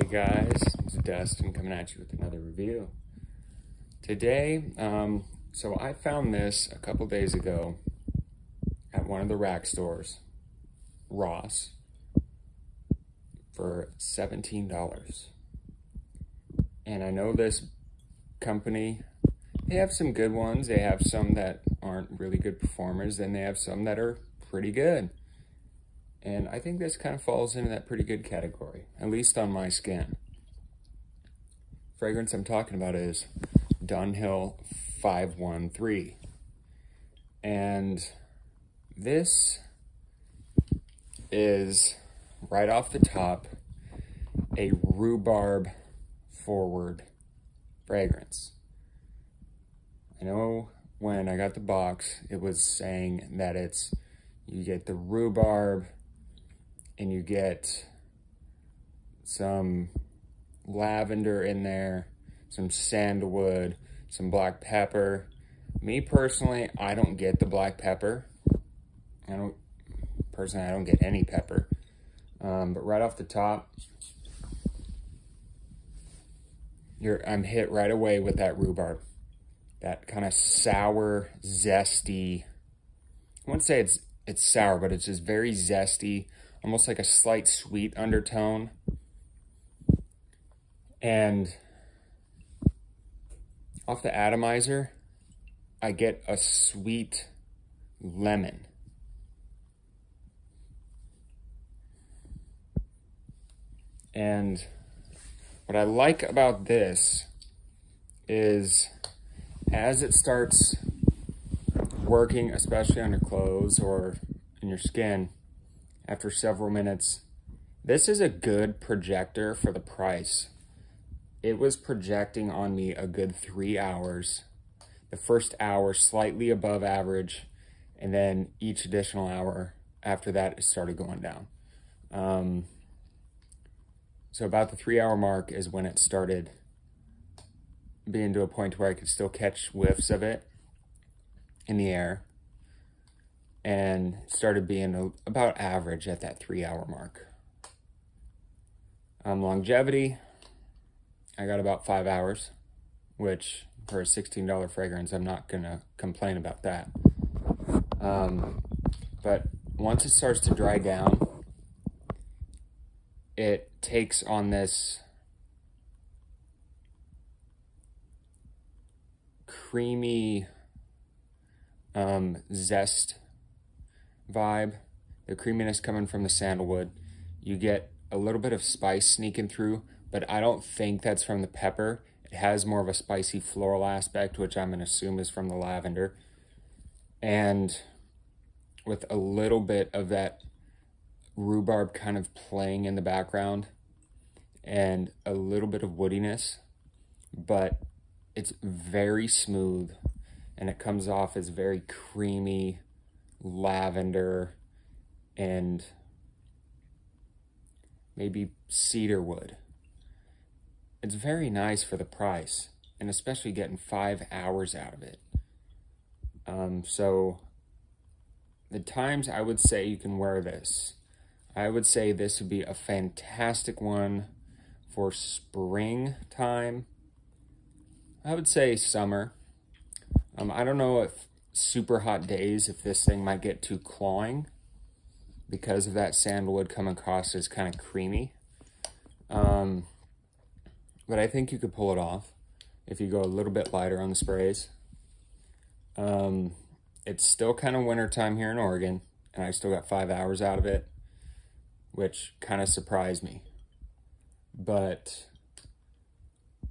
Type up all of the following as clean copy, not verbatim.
Hey guys, it's Dustin coming at you with another review. Today, so I found this a couple days ago at one of the rack stores, Ross, for $17. And I know this company, they have some good ones. They have some that aren't really good performers, then they have some that are pretty good. And I think this kind of falls into that pretty good category, at least on my skin. Fragrance I'm talking about is Dunhill 513. And this is, right off the top, a rhubarb forward fragrance. I know when I got the box, it was saying that you get the rhubarb, and you get some lavender in there, some sandalwood, some black pepper. Me personally, I don't get the black pepper. I don't get any pepper. But right off the top, I'm hit right away with that rhubarb. That kind of sour, zesty, I wouldn't say it's sour, but it's just very zesty, almost like a slight sweet undertone. And off the atomizer, I get a sweet lemon. And what I like about this is as it starts working, especially on your clothes or in your skin, after several minutes, this is a good projector for the price. It was projecting on me a good 3 hours. The first hour slightly above average, and then each additional hour after that it started going down. So about the 3 hour mark is when it started being to a point where I could still catch whiffs of it in the air, and started being about average at that 3 hour mark. Longevity, I got about 5 hours, which for a $16 fragrance, I'm not gonna complain about that. But once it starts to dry down, it takes on this creamy zest vibe. The creaminess coming from the sandalwood. You get a little bit of spice sneaking through, but I don't think that's from the pepper. It has more of a spicy floral aspect, which I'm gonna assume is from the lavender. And with a little bit of that rhubarb kind of playing in the background, and a little bit of woodiness, but it's very smooth, and it comes off as very creamy lavender and maybe cedar wood. It's very nice for the price, and especially getting 5 hours out of it. So the times I would say you can wear this, I would say this would be a fantastic one for springtime. I would say summer. I don't know if super hot days, if this thing might get too clawing because of that sandalwood coming across as kind of creamy. But I think you could pull it off if you go a little bit lighter on the sprays. It's still kind of wintertime here in Oregon, and I still got 5 hours out of it, which kind of surprised me. But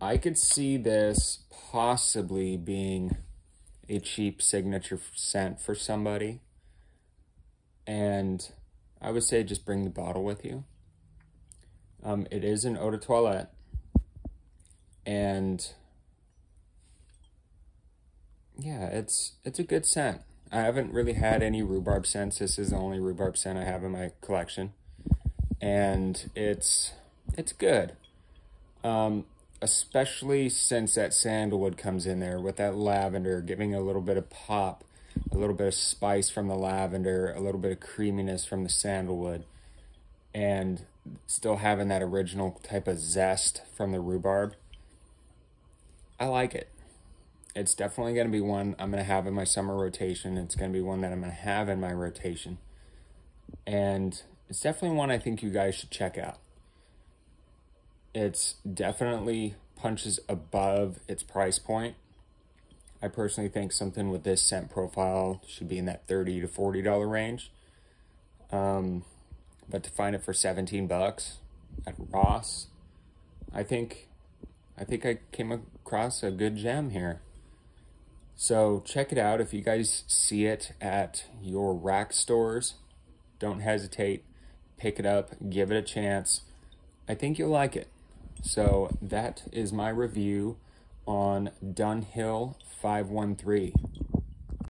I could see this possibly being a cheap signature scent for somebody. And I would say just bring the bottle with you. It is an eau de toilette. And yeah, it's a good scent. I haven't really had any rhubarb scents. This is the only rhubarb scent I have in my collection. And it's good. Especially since that sandalwood comes in there with that lavender, giving a little bit of pop, a little bit of spice from the lavender, a little bit of creaminess from the sandalwood. and still having that original type of zest from the rhubarb. I like it. It's definitely going to be one I'm going to have in my summer rotation. It's going to be one that I'm going to have in my rotation. And it's definitely one I think you guys should check out. It's definitely punches above its price point. I personally think something with this scent profile should be in that $30 to $40 range. But to find it for 17 bucks at Ross, I think I came across a good gem here. So check it out. If you guys see it at your rack stores, don't hesitate. Pick it up, give it a chance. I think you'll like it. So that is my review on Dunhill 513.